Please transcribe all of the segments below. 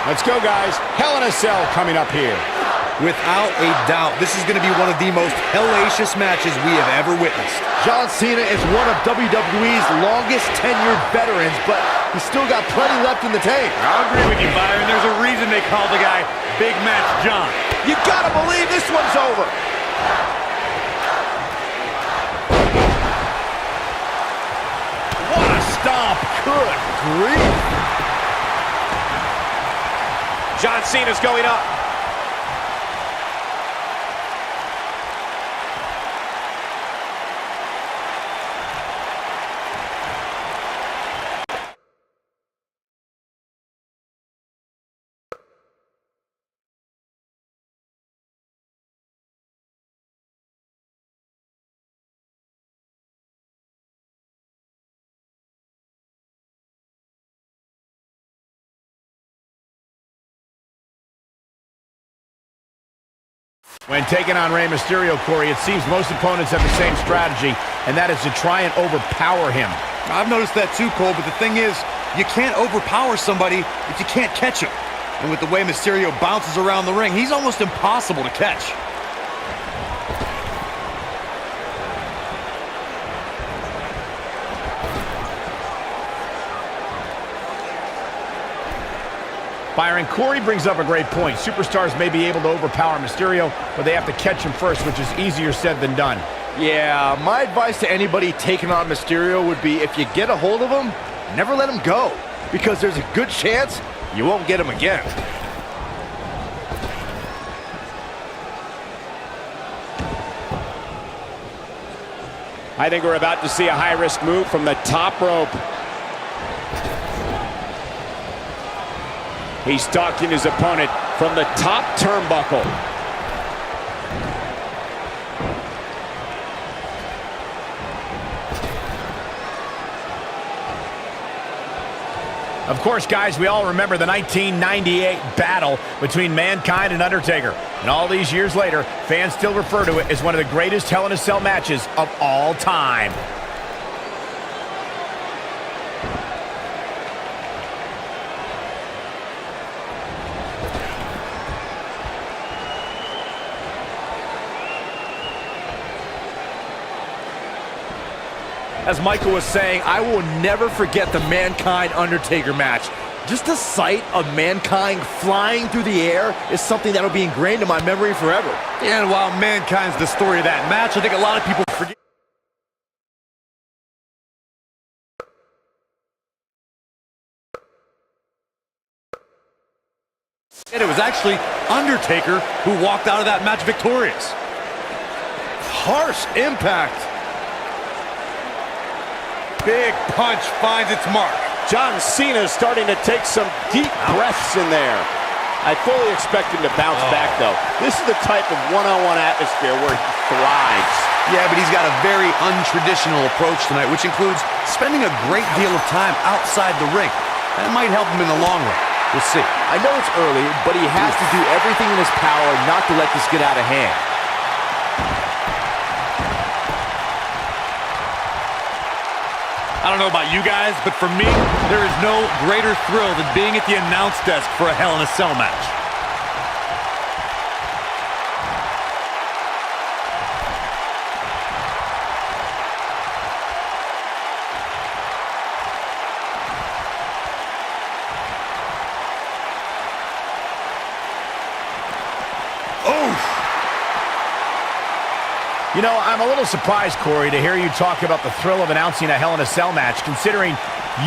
Let's go, guys. Hell in a Cell coming up here. Without a doubt, this is going to be one of the most hellacious matches we have ever witnessed. John Cena is one of WWE's longest tenured veterans, but he's still got plenty left in the tank. I'll agree with you, Byron. There's a reason they call the guy Big Match John. You gotta believe this one's over. What a stomp. Good grief. John Cena's going up. When taking on Rey Mysterio, Corey, it seems most opponents have the same strategy, and that is to try and overpower him. I've noticed that too, Cole, but the thing is, you can't overpower somebody if you can't catch him. And with the way Mysterio bounces around the ring, he's almost impossible to catch. Byron, Corey brings up a great point. Superstars may be able to overpower Mysterio, but they have to catch him first, which is easier said than done. Yeah, my advice to anybody taking on Mysterio would be if you get a hold of him, never let him go, because there's a good chance you won't get him again. I think we're about to see a high-risk move from the top rope. He's stalking his opponent from the top turnbuckle. Of course, guys, we all remember the 1998 battle between Mankind and Undertaker. And all these years later, fans still refer to it as one of the greatest Hell in a Cell matches of all time. As Michael was saying, I will never forget the Mankind-Undertaker match. Just the sight of Mankind flying through the air is something that'll be ingrained in my memory forever. And while Mankind's the story of that match, I think a lot of people forget. And it was actually Undertaker who walked out of that match victorious. Harsh impact. Big punch finds its mark. John Cena is starting to take some deep breaths in there. I fully expect him to bounce back, though. This is the type of one-on-one atmosphere where he thrives. Yeah, but he's got a very untraditional approach tonight, which includes spending a great deal of time outside the ring. That might help him in the long run. We'll see. I know it's early, but he has to do everything in his power not to let this get out of hand. I don't know about you guys, but for me, there is no greater thrill than being at the announce desk for a Hell in a Cell match. You know, I'm a little surprised, Corey, to hear you talk about the thrill of announcing a Hell in a Cell match, considering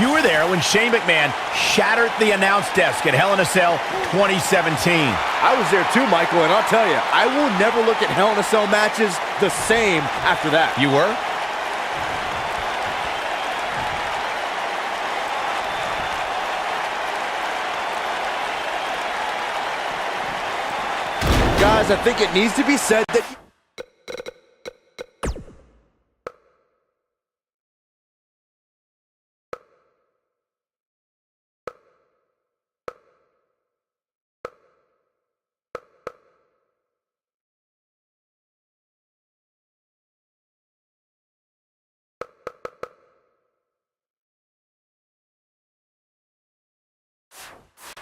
you were there when Shane McMahon shattered the announce desk at Hell in a Cell 2017. I was there too, Michael, and I'll tell you, I will never look at Hell in a Cell matches the same after that. You were? Guys, I think it needs to be said that...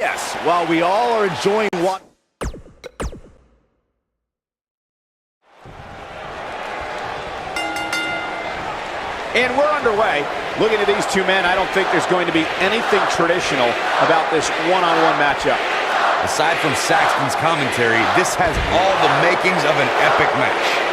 Yes, while we all are enjoying what. And we're underway. Looking at these two men, I don't think there's going to be anything traditional about this one-on-one matchup. Aside from Saxton's commentary, this has all the makings of an epic match.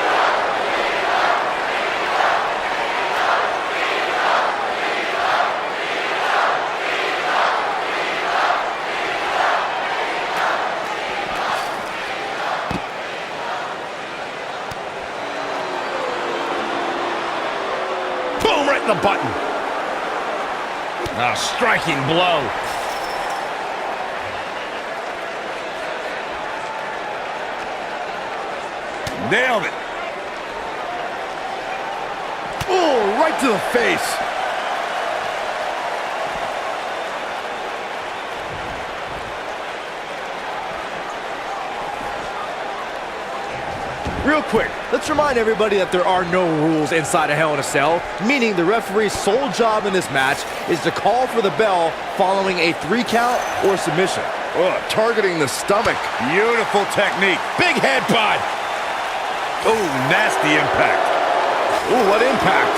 Boom, right in the button. A striking blow. Nailed it. Oh, right to the face. Real quick, let's remind everybody that there are no rules inside a Hell in a Cell, meaning the referee's sole job in this match is to call for the bell following a 3 count or submission. Oh, targeting the stomach. Beautiful technique. Big headbutt. Oh, nasty impact. Oh, what impact.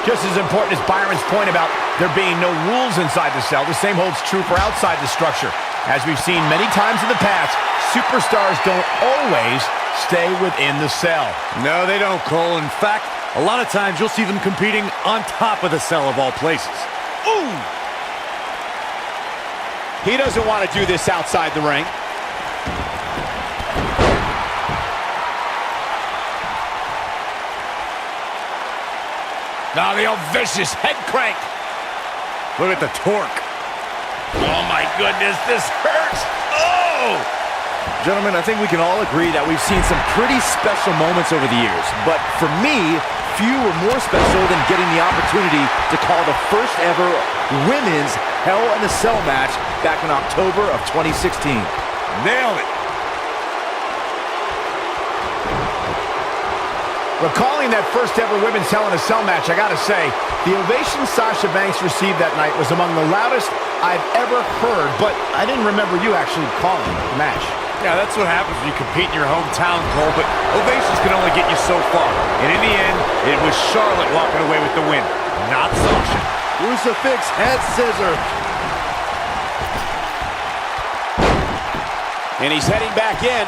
Just as important as Byron's point about there being no rules inside the cell, the same holds true for outside the structure. As we've seen many times in the past, superstars don't always stay within the cell. No, they don't, Cole. In fact, a lot of times you'll see them competing on top of the cell of all places. Ooh! He doesn't want to do this outside the ring. Now the old vicious head crank. Look at the torque. Oh my goodness, this hurts. Oh! Gentlemen, I think we can all agree that we've seen some pretty special moments over the years. But for me, few were more special than getting the opportunity to call the first ever women's Hell in a Cell match back in October of 2016. Nailed it. Recalling that first ever women's Hell in a Cell match, I gotta say, the ovation Sasha Banks received that night was among the loudest I've ever heard, but I didn't remember you actually calling the match. Yeah, that's what happens when you compete in your hometown, Cole, but ovations can only get you so far. And in the end, it was Charlotte walking away with the win, not Sasha. Crucifix head scissor. And he's heading back in.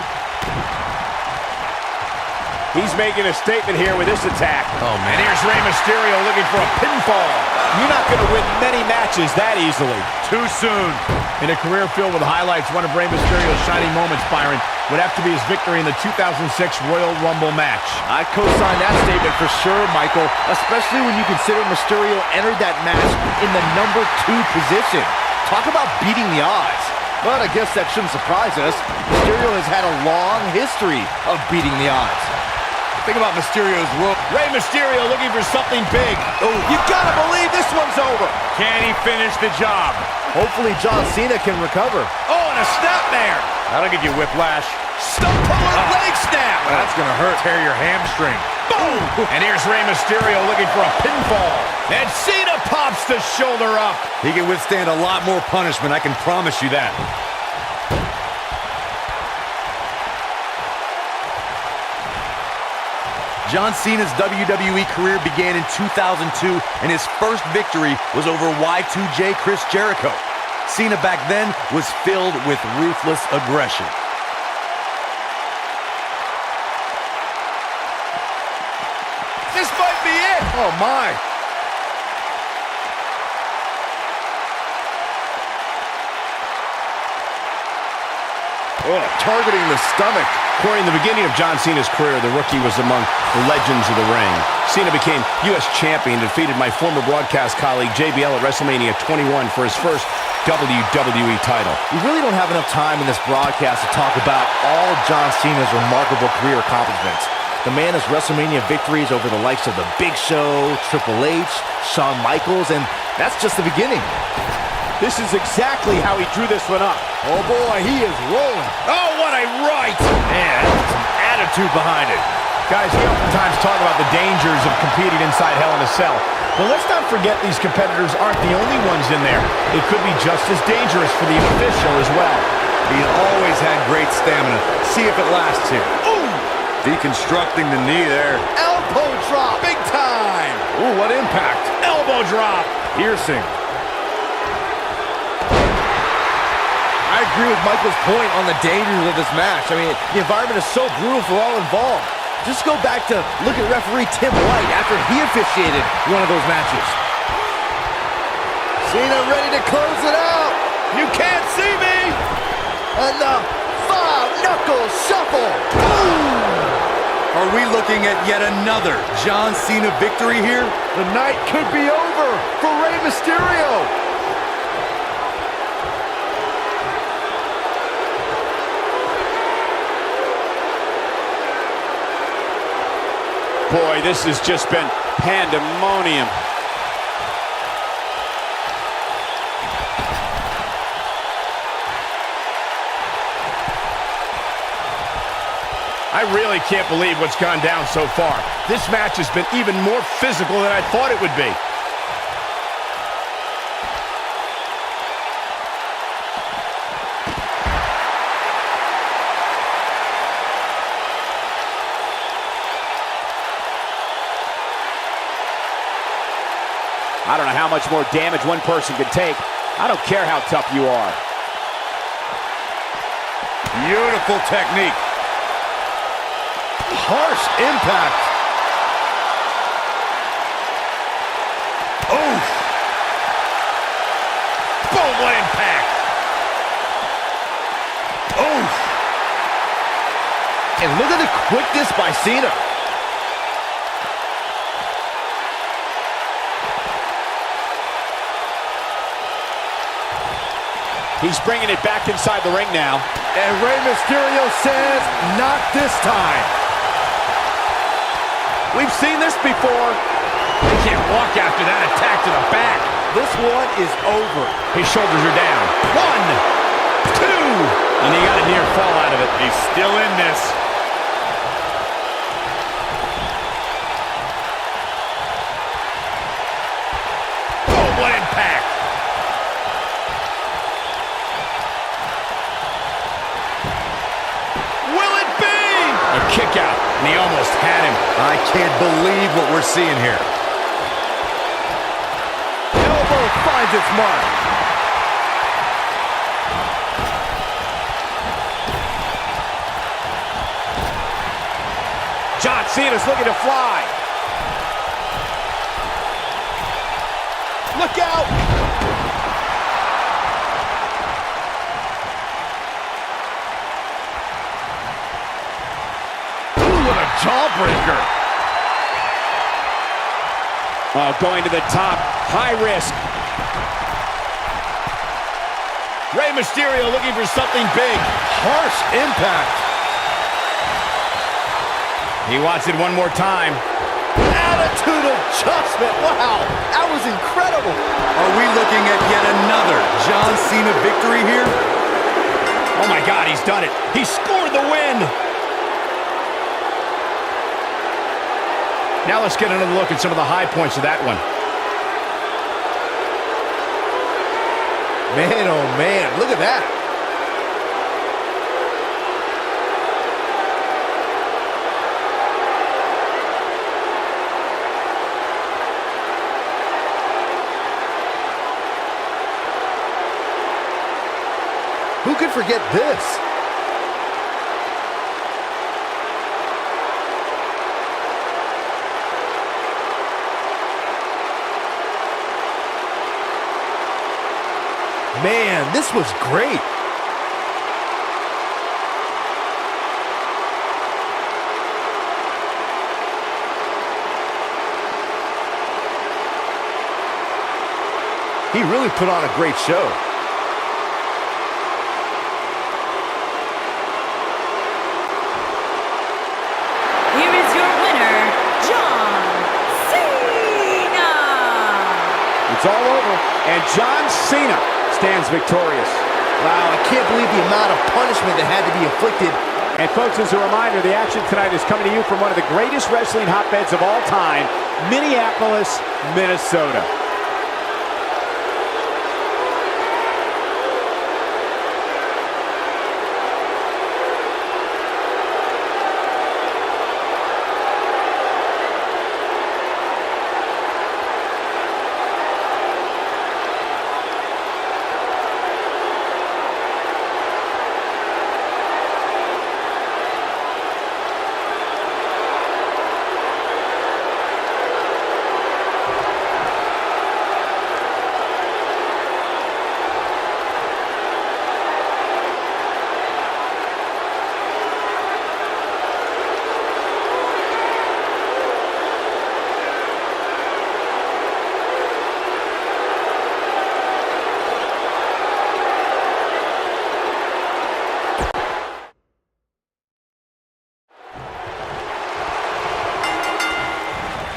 He's making a statement here with this attack. Oh, man. And here's Rey Mysterio looking for a pinfall. You're not going to win many matches that easily. Too soon. In a career filled with highlights, one of Rey Mysterio's shining moments, Byron, would have to be his victory in the 2006 Royal Rumble match. I co-sign that statement for sure, Michael, especially when you consider Mysterio entered that match in the number 2 position. Talk about beating the odds. But I guess that shouldn't surprise us. Mysterio has had a long history of beating the odds. Think about Mysterio's world. Rey Mysterio looking for something big. Oh, you gotta believe this one's over. Can he finish the job? Hopefully John Cena can recover. Oh, and a snapmare. That'll give you whiplash. Stump puller leg snap. That's gonna hurt. Tear your hamstring. Boom. And here's Rey Mysterio looking for a pinfall. And Cena pops the shoulder up. He can withstand a lot more punishment, I can promise you that. John Cena's WWE career began in 2002, and his first victory was over Y2J Chris Jericho. Cena back then was filled with ruthless aggression. This might be it. Oh, my. Oh, targeting the stomach. Corey, in the beginning of John Cena's career, the rookie was among the legends of the ring. Cena became U.S. champion, defeated my former broadcast colleague JBL at WrestleMania 21 for his first WWE title. We really don't have enough time in this broadcast to talk about all John Cena's remarkable career accomplishments. The man has WrestleMania victories over the likes of The Big Show, Triple H, Shawn Michaels, and that's just the beginning. This is exactly how he drew this one up. Oh boy, he is rolling. Oh, what a right! Man, that's some attitude behind it. Guys, we oftentimes talk about the dangers of competing inside Hell in a Cell. But let's not forget these competitors aren't the only ones in there. It could be just as dangerous for the official as well. He's always had great stamina. See if it lasts here. Ooh! Deconstructing the knee there. Elbow drop! Big time! Ooh, what impact. Elbow drop! Piercing. I agree with Michael's point on the dangers of this match. I mean, the environment is so brutal for all involved. Just go back to look at referee Tim White after he officiated one of those matches. Cena ready to close it out. You can't see me. And the five-knuckle shuffle. Boom! Are we looking at yet another John Cena victory here? The night could be over for Rey Mysterio. Boy, this has just been pandemonium. I really can't believe what's gone down so far. This match has been even more physical than I thought it would be. I don't know how much more damage one person can take. I don't care how tough you are. Beautiful technique. Harsh impact. Oof. Boom, what impact. Oof. And look at the quickness by Cena. He's bringing it back inside the ring now. And Rey Mysterio says, not this time. We've seen this before. He can't walk after that attack to the back. This one is over. His shoulders are down. 1, 2, and he got a near fall out of it. He's still in this. Oh, what impact. Will it be? A kick out, and he almost had him. I can't believe what we're seeing here. Elbow finds its mark. John Cena's looking to fly. Look out! Ooh, what a jawbreaker! Oh, going to the top, high risk. Rey Mysterio looking for something big. Harsh impact. He wants it one more time. Attitude adjustment. Wow, that was incredible. Are we looking at yet another John Cena victory here? Oh my God, he's done it. He scored the win. Now let's get another look at some of the high points of that one. Man, oh man, look at that. Who could forget this? Man, this was great. He really put on a great show. Here is your winner, John Cena. It's all over, and John Cena stands victorious. Wow, I can't believe the amount of punishment that had to be inflicted And folks, as a reminder, the action tonight is coming to you from one of the greatest wrestling hotbeds of all time, Minneapolis, Minnesota.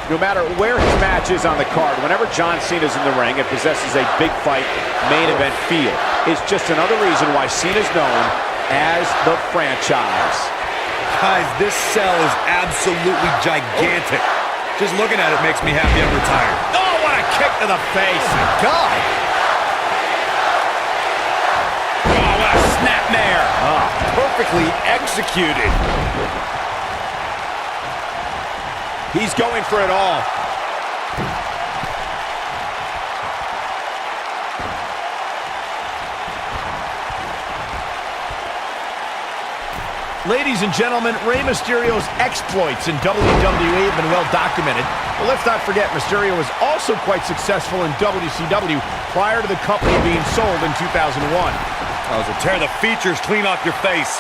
No matter where his match is on the card, whenever John Cena's in the ring, it possesses a big fight, main event feel. It's just another reason why Cena's known as the franchise. Guys, this cell is absolutely gigantic. Just looking at it makes me happy I'm retired. Oh, what a kick to the face. God. Oh, what a snapmare. Oh, perfectly executed. He's going for it all. Ladies and gentlemen, Rey Mysterio's exploits in WWE have been well documented. But let's not forget, Mysterio was also quite successful in WCW prior to the company being sold in 2001. Oh, so tear the features clean off your face.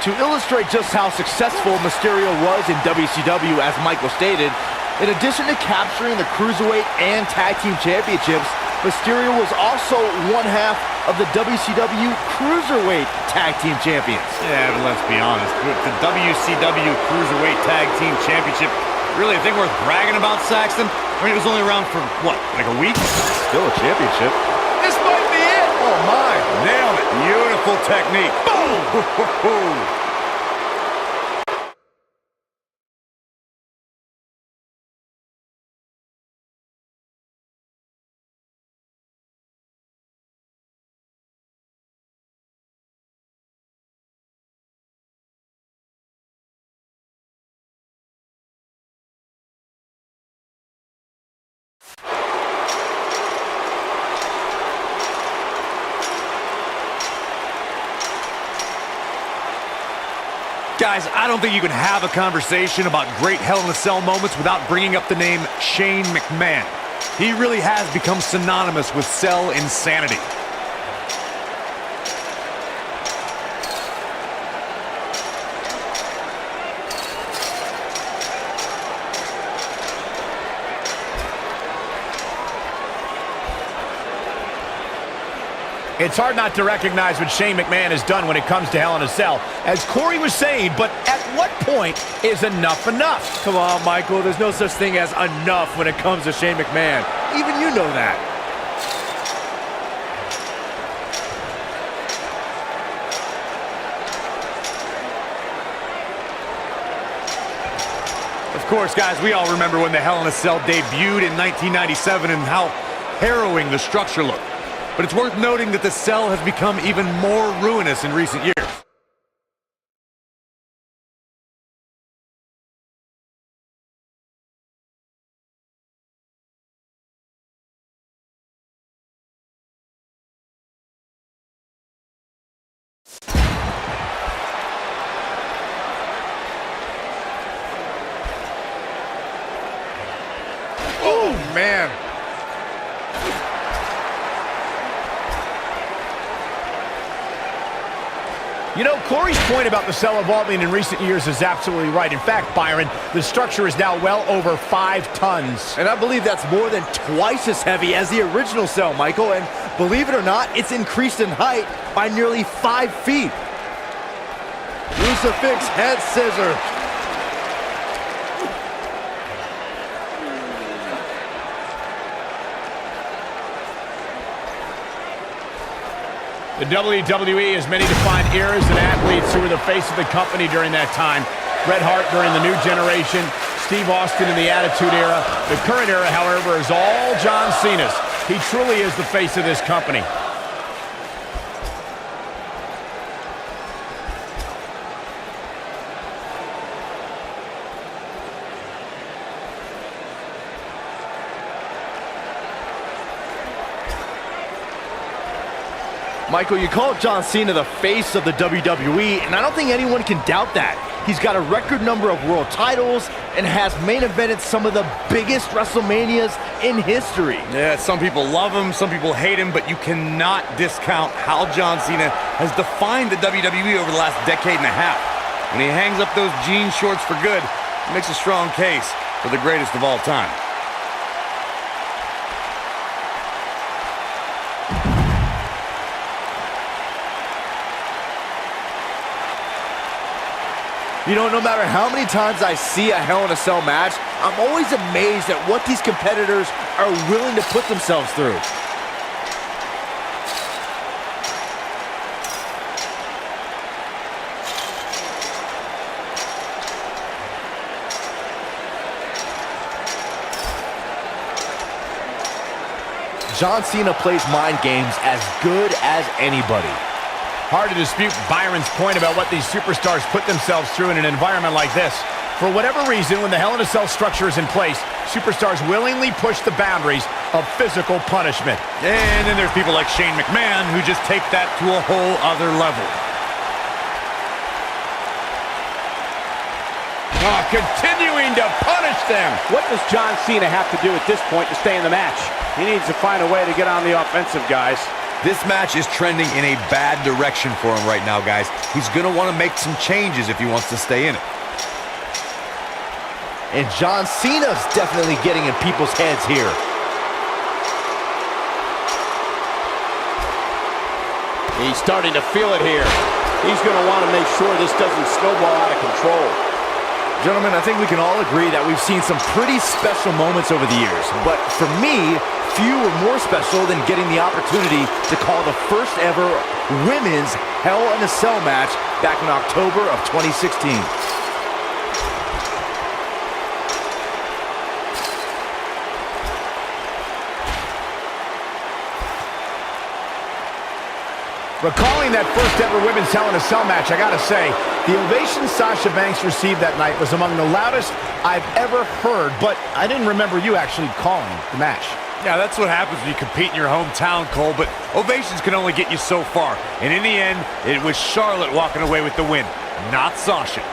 To illustrate just how successful Mysterio was in WCW, as Michael stated, in addition to capturing the Cruiserweight and Tag Team Championships, Mysterio was also one half of the WCW Cruiserweight Tag Team Champions. Yeah, but let's be honest, the WCW Cruiserweight Tag Team Championship, really a thing worth bragging about, Saxton? I mean, it was only around for, what, like a week? Still a championship. This might be it. Oh, my. Nailed it. Beautiful technique. Boom! Guys, I don't think you can have a conversation about great Hell in a Cell moments without bringing up the name Shane McMahon. He really has become synonymous with cell insanity. It's hard not to recognize what Shane McMahon has done when it comes to Hell in a Cell. As Corey was saying, but at what point is enough enough? Come on, Michael, there's no such thing as enough when it comes to Shane McMahon. Even you know that. Of course, guys, we all remember when the Hell in a Cell debuted in 1997 and how harrowing the structure looked. But it's worth noting that the cell has become even more ruinous in recent years. Oh, man. You know, Corey's point about the cell evolving in recent years is absolutely right. In fact, Byron, the structure is now well over 5 tons. And I believe that's more than twice as heavy as the original cell, Michael. And believe it or not, it's increased in height by nearly 5 feet. Crucifix head scissors. The WWE has many defined eras and athletes who were the face of the company during that time. Bret Hart during the New Generation, Steve Austin in the Attitude Era. The current era, however, is all John Cena's. He truly is the face of this company. Michael, you call John Cena the face of the WWE, and I don't think anyone can doubt that. He's got a record number of world titles and has main evented some of the biggest WrestleManias in history. Yeah, some people love him, some people hate him, but you cannot discount how John Cena has defined the WWE over the last decade and a half. When he hangs up those jean shorts for good, he makes a strong case for the greatest of all time. You know, no matter how many times I see a Hell in a Cell match, I'm always amazed at what these competitors are willing to put themselves through. John Cena plays mind games as good as anybody. Hard to dispute Byron's point about what these superstars put themselves through in an environment like this. For whatever reason, when the Hell in a Cell structure is in place, superstars willingly push the boundaries of physical punishment. And then there's people like Shane McMahon who just take that to a whole other level. Oh, continuing to punish them. What does John Cena have to do at this point to stay in the match? He needs to find a way to get on the offensive, guys. This match is trending in a bad direction for him right now, guys. He's going to want to make some changes if he wants to stay in it. And John Cena's definitely getting in people's heads here. He's starting to feel it here. He's going to want to make sure this doesn't snowball out of control. Gentlemen, I think we can all agree that we've seen some pretty special moments over the years. But for me, few were more special than getting the opportunity to call the first ever women's Hell in a Cell match back in October of 2016. Recalling that first ever women's Hell in a Cell match, I gotta say, the ovation Sasha Banks received that night was among the loudest I've ever heard, but I didn't remember you actually calling the match. Yeah, that's what happens when you compete in your hometown, Cole, but ovations can only get you so far. And in the end, it was Charlotte walking away with the win, not Sasha.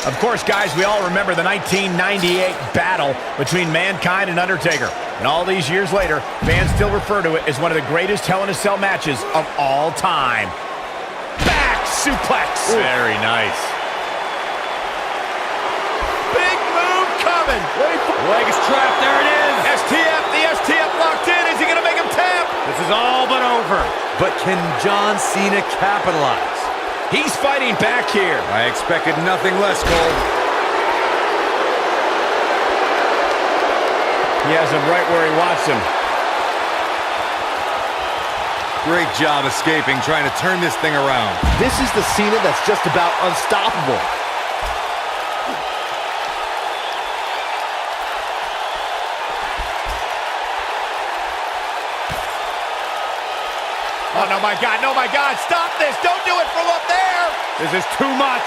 Of course, guys, we all remember the 1998 battle between Mankind and Undertaker. And all these years later, fans still refer to it as one of the greatest Hell in a Cell matches of all time. Back suplex. Ooh. Very nice. Big move coming. Leg is trapped. There it is. STF. The STF locked in. Is he going to make him tap? This is all but over. But can John Cena capitalize? He's fighting back here. I expected nothing less, Cole. He has him right where he wants him. Great job escaping, trying to turn this thing around. This is the Cena that's just about unstoppable. Oh, no, my God, no, my God, stop this. Don't do it from up there. This is too much.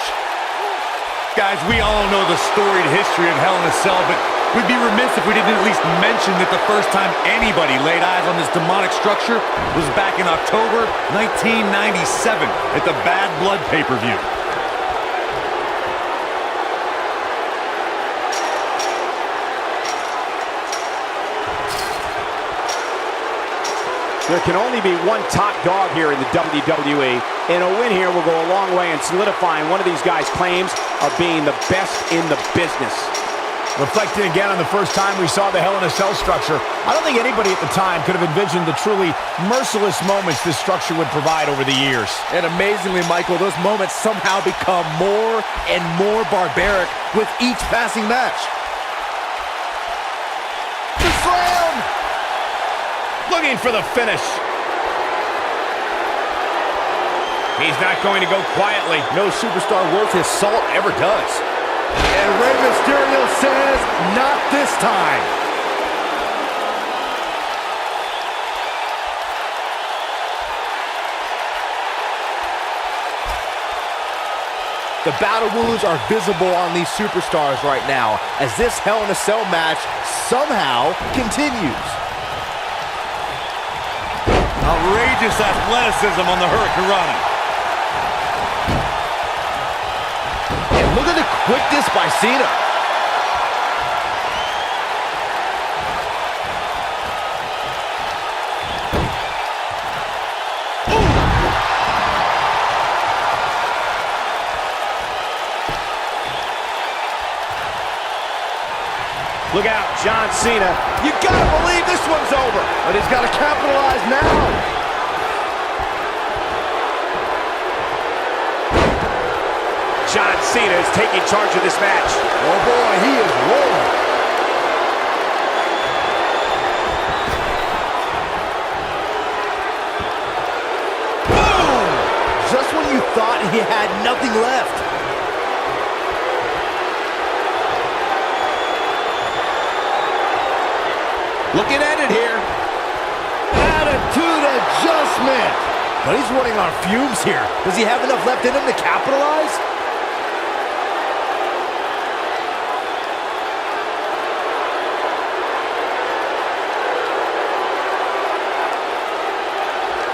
Guys, we all know the storied history of Hell in a Cell, but we'd be remiss if we didn't at least mention that the first time anybody laid eyes on this demonic structure was back in October 1997 at the Bad Blood pay-per-view. There can only be one top dog here in the WWE, and a win here will go a long way in solidifying one of these guys' claims of being the best in the business. Reflecting again on the first time we saw the Hell in a Cell structure, I don't think anybody at the time could have envisioned the truly merciless moments this structure would provide over the years. And amazingly, Michael, those moments somehow become more and more barbaric with each passing match. The slam! Looking for the finish. He's not going to go quietly. No superstar worth his salt ever does. And Rey Mysterio says, not this time. The battle wounds are visible on these superstars right now as this Hell in a Cell match somehow continues. Outrageous athleticism on the Hurricanrana. And look at the quickness by Cena. Look out, John Cena. You gotta believe this one's over. But he's gotta capitalize now. John Cena is taking charge of this match. Oh boy, he is rolling. Boom! Just when you thought he had nothing left. Looking at it here. Attitude adjustment. But he's running on fumes here. Does he have enough left in him to capitalize?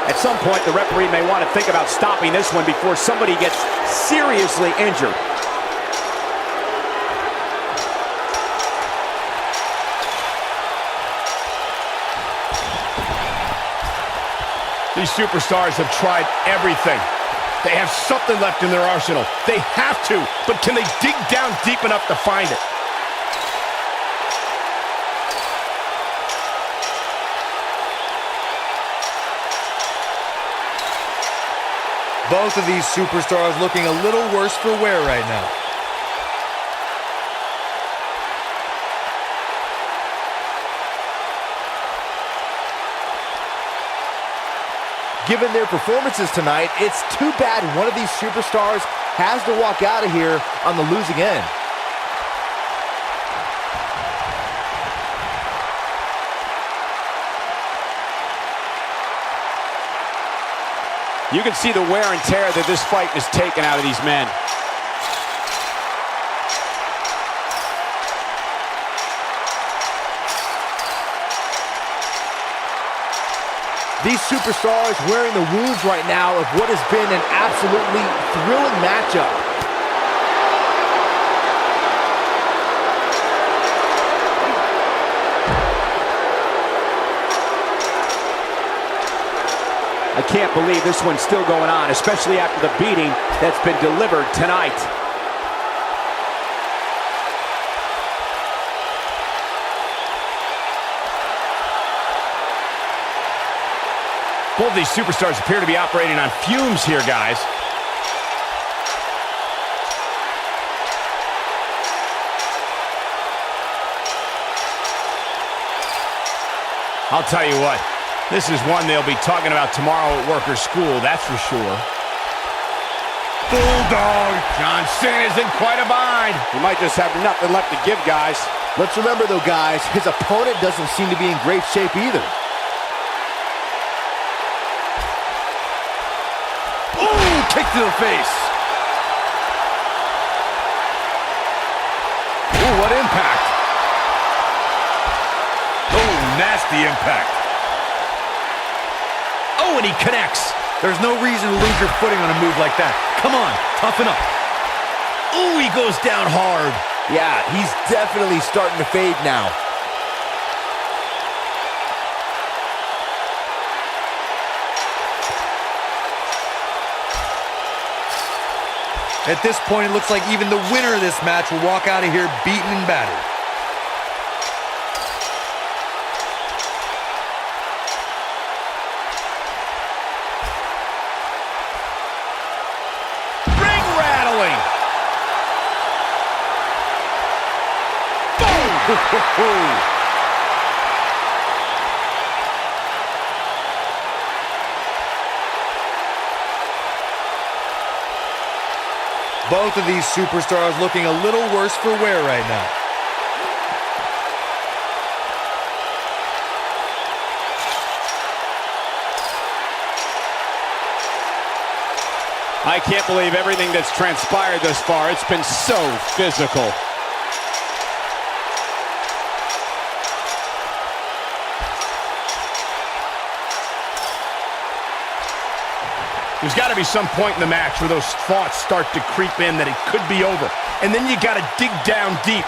At some point, the referee may want to think about stopping this one before somebody gets seriously injured. These superstars have tried everything. They have something left in their arsenal. They have to, but can they dig down deep enough to find it? Both of these superstars looking a little worse for wear right now. Given their performances tonight, it's too bad one of these superstars has to walk out of here on the losing end. You can see the wear and tear that this fight has taken out of these men. These superstars wearing the wounds right now of what has been an absolutely thrilling matchup. I can't believe this one's still going on, especially after the beating that's been delivered tonight. Both of these superstars appear to be operating on fumes here, guys. I'll tell you what, this is one they'll be talking about tomorrow at work or school, that's for sure. Bulldog! John Cena's in quite a bind. He might just have nothing left to give, guys. Let's remember, though, guys, his opponent doesn't seem to be in great shape either. Ooh, kick to the face. Ooh, what impact. Oh, nasty impact. Oh, and he connects. There's no reason to lose your footing on a move like that. Come on, toughen up. Ooh, he goes down hard. Yeah, he's definitely starting to fade now. At this point, it looks like even the winner of this match will walk out of here beaten and battered. Both of these superstars looking a little worse for wear right now. I can't believe everything that's transpired thus far. It's been so physical. There's got to be some point in the match where those thoughts start to creep in that it could be over. And then you got to dig down deep,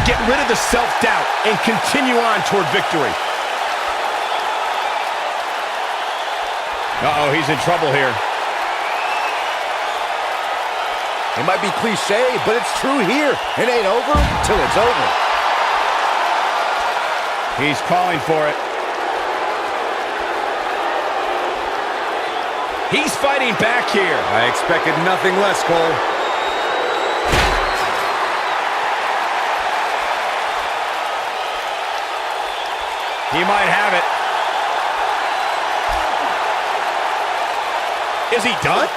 get rid of the self-doubt, and continue on toward victory. Uh-oh, he's in trouble here. It might be cliche, but it's true here. It ain't over till it's over. He's calling for it. He's fighting back here. I expected nothing less, Cole. He might have it. Is he done?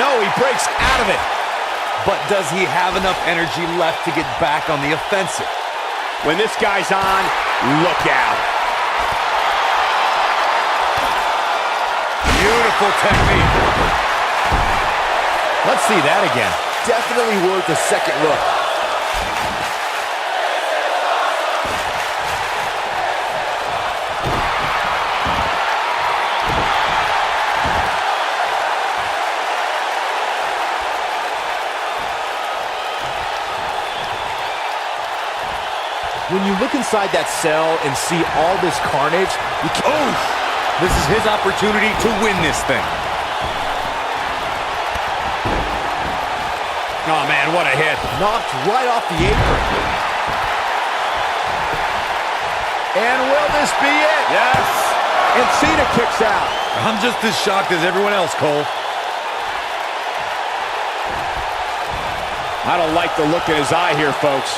No, he breaks out of it. But does he have enough energy left to get back on the offensive? When this guy's on, look out. Beautiful technique. Let's see that again. Definitely worth a second look. When you look inside that cell and see all this carnage, you can't... Oh! This is his opportunity to win this thing. Oh, man, what a hit. Knocked right off the apron. And will this be it? Yes. And Cena kicks out. I'm just as shocked as everyone else, Cole. I don't like the look in his eye here, folks.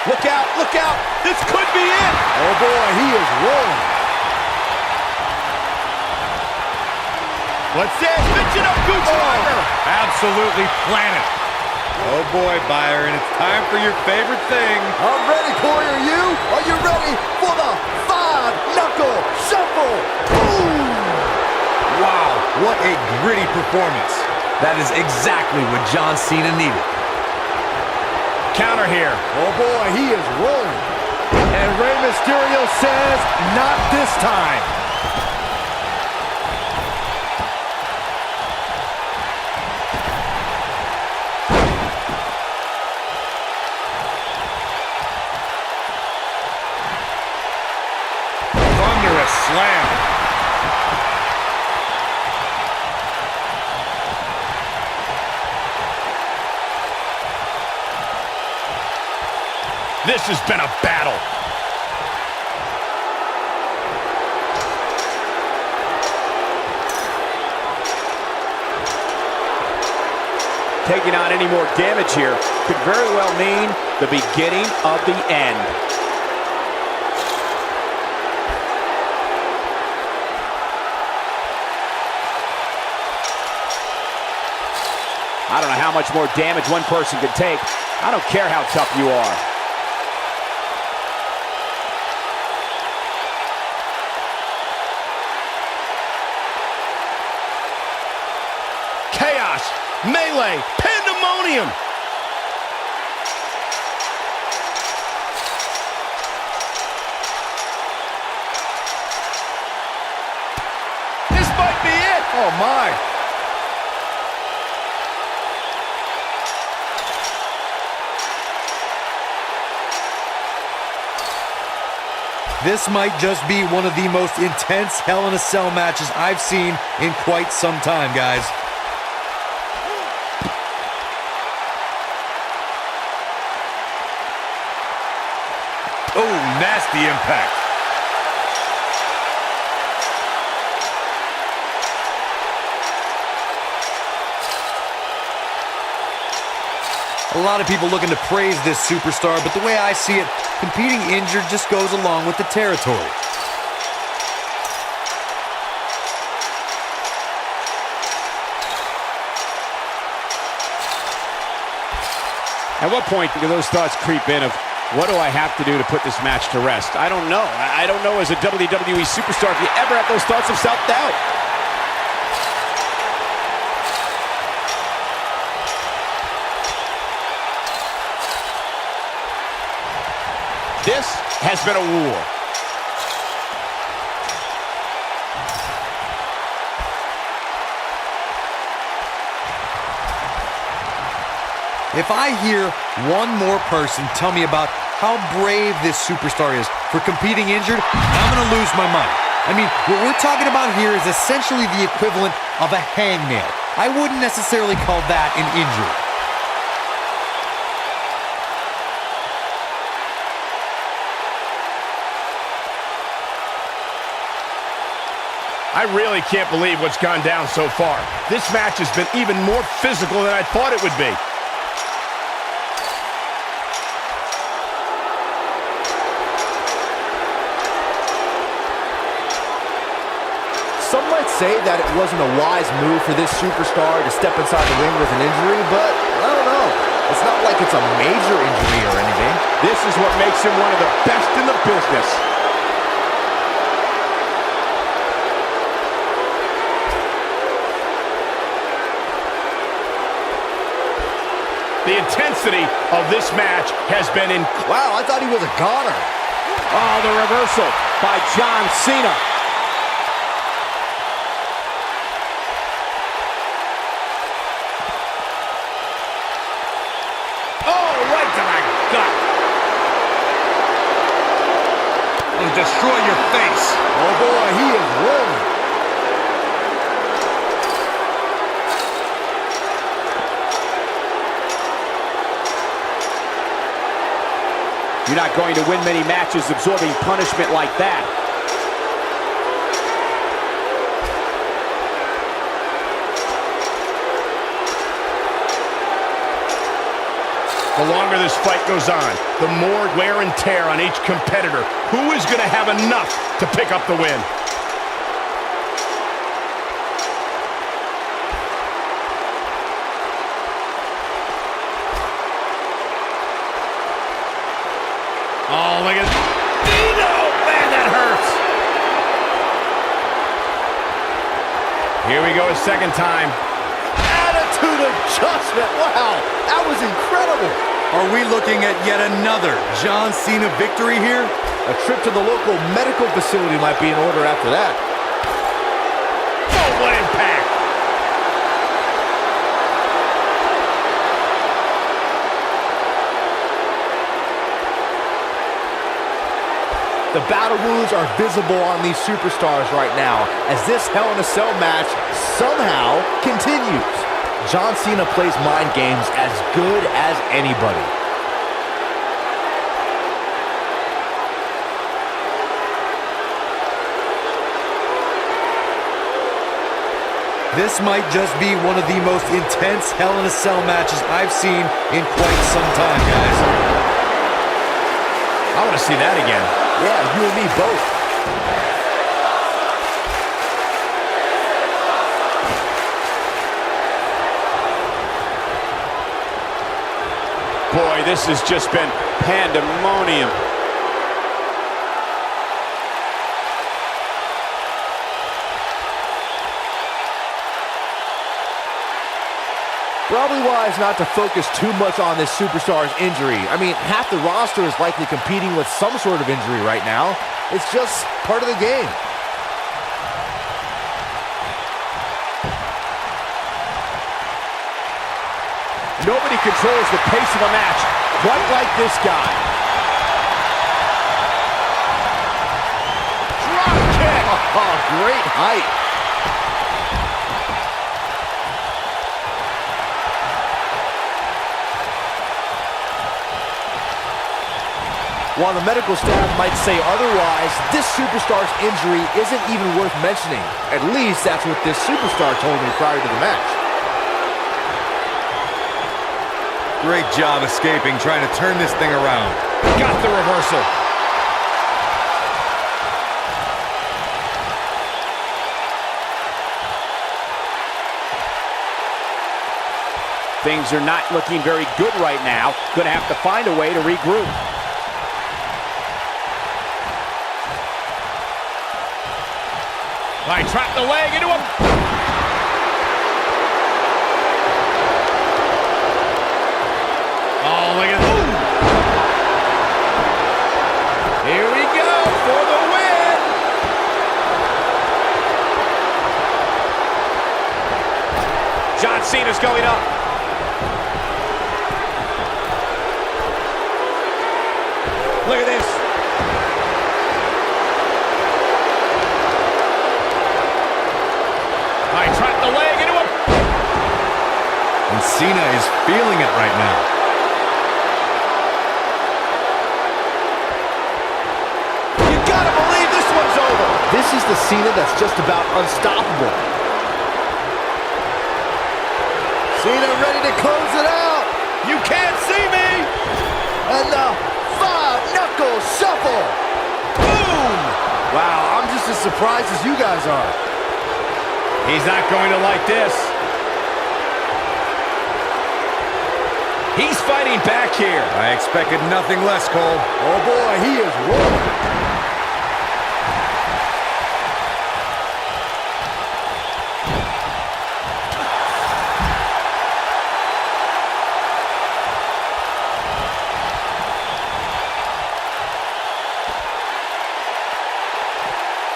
Look out, look out. This could be it. Oh, boy, he is rolling. What's this? Mention of Gucci Driver. Absolutely planet. Oh, boy, Byron, it's time for your favorite thing. I'm ready, Corey. Are you? Are you ready for the five-knuckle shuffle? Boom! Wow, what a gritty performance. That is exactly what John Cena needed. Counter here. Oh, boy, he is rolling. And Rey Mysterio says, not this time. Thunderous slam. This has been a battle. Taking on any more damage here could very well mean the beginning of the end. I don't know how much more damage one person could take. I don't care how tough you are. Chaos, melee, pandemonium. This might be it. Oh, my. This might just be one of the most intense Hell in a Cell matches I've seen in quite some time, guys. Oh, nasty impact. A lot of people looking to praise this superstar, but the way I see it, competing injured just goes along with the territory. At what point do those thoughts creep in of, what do I have to do to put this match to rest? I don't know. I don't know as a WWE superstar if you ever have those thoughts of self-doubt. This has been a war. If I hear one more person tell me about how brave this superstar is for competing injured, I'm going to lose my mind. I mean, what we're talking about here is essentially the equivalent of a hangnail. I wouldn't necessarily call that an injury. I really can't believe what's gone down so far. This match has been even more physical than I thought it would be. Some might say that it wasn't a wise move for this superstar to step inside the ring with an injury, but I don't know. It's not like it's a major injury or anything. This is what makes him one of the best in the business. The intensity of this match has been incredible. Wow, I thought he was a goner. Oh, the reversal by John Cena. Destroy your face. Oh boy, he is rolling. You're not going to win many matches absorbing punishment like that. The longer this fight goes on, the more wear and tear on each competitor. Who is going to have enough to pick up the win? Oh, look at Dino! Man, that hurts! Here we go a second time. Attitude adjustment. Wow, that was incredible. Are we looking at yet another John Cena victory here? A trip to the local medical facility might be in order after that. Oh, what impact! The battle wounds are visible on these superstars right now as this Hell in a Cell match somehow continues. John Cena plays mind games as good as anybody. This might just be one of the most intense Hell in a Cell matches I've seen in quite some time, guys. I want to see that again. Yeah, you and me both. Boy, this has just been pandemonium. Probably wise not to focus too much on this superstar's injury. I mean, half the roster is likely competing with some sort of injury right now. It's just part of the game. Nobody controls the pace of a match quite like this guy. Drop kick! Oh, great height. While the medical staff might say otherwise, this superstar's injury isn't even worth mentioning. At least that's what this superstar told me prior to the match. Great job escaping, trying to turn this thing around. Got the reversal. Things are not looking very good right now. Gonna have to find a way to regroup. All right, trap the leg into him. Oh, look at that. Here we go for the win. John Cena's going up. Look at this. All right, trap the leg into him. And Cena is feeling it right now. You gotta believe this one's over. This is the Cena that's just about unstoppable. Cena ready to close it out. You can't see me. And the five-knuckle shuffle. Boom! Wow, I'm just as surprised as you guys are. He's not going to like this. He's fighting back here. I expected nothing less, Cole. Oh boy, he is rolling.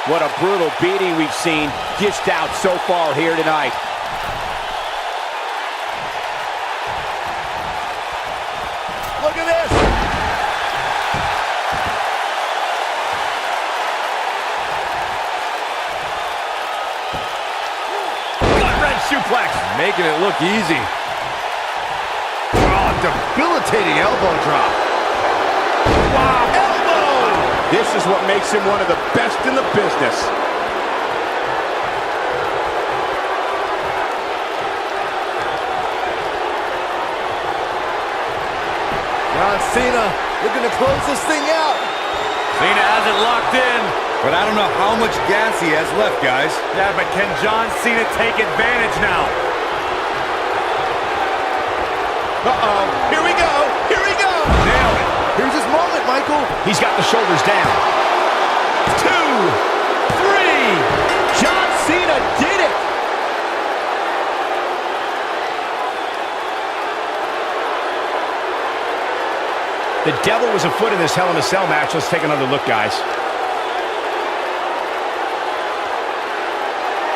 What a brutal beating we've seen dished out so far here tonight. Look at this. Gut-wrench suplex. Making it look easy. Oh, debilitating elbow drop. Wow. This is what makes him one of the best in the business. John Cena looking to close this thing out. Cena has it locked in, but I don't know how much gas he has left, guys. Yeah, but can John Cena take advantage now? Uh-oh. Here we go. Here we go. Nailed it. Here's his moment, Michael. He's got the shoulders down. 2, 3. John Cena did it. The devil was afoot in this Hell in a Cell match. Let's take another look, guys.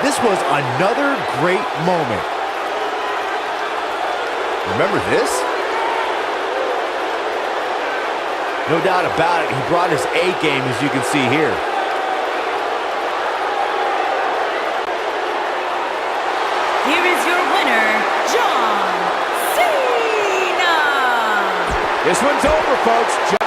This was another great moment. Remember this? No doubt about it, he brought his A game, as you can see here. Here is your winner, John Cena. This one's over, folks.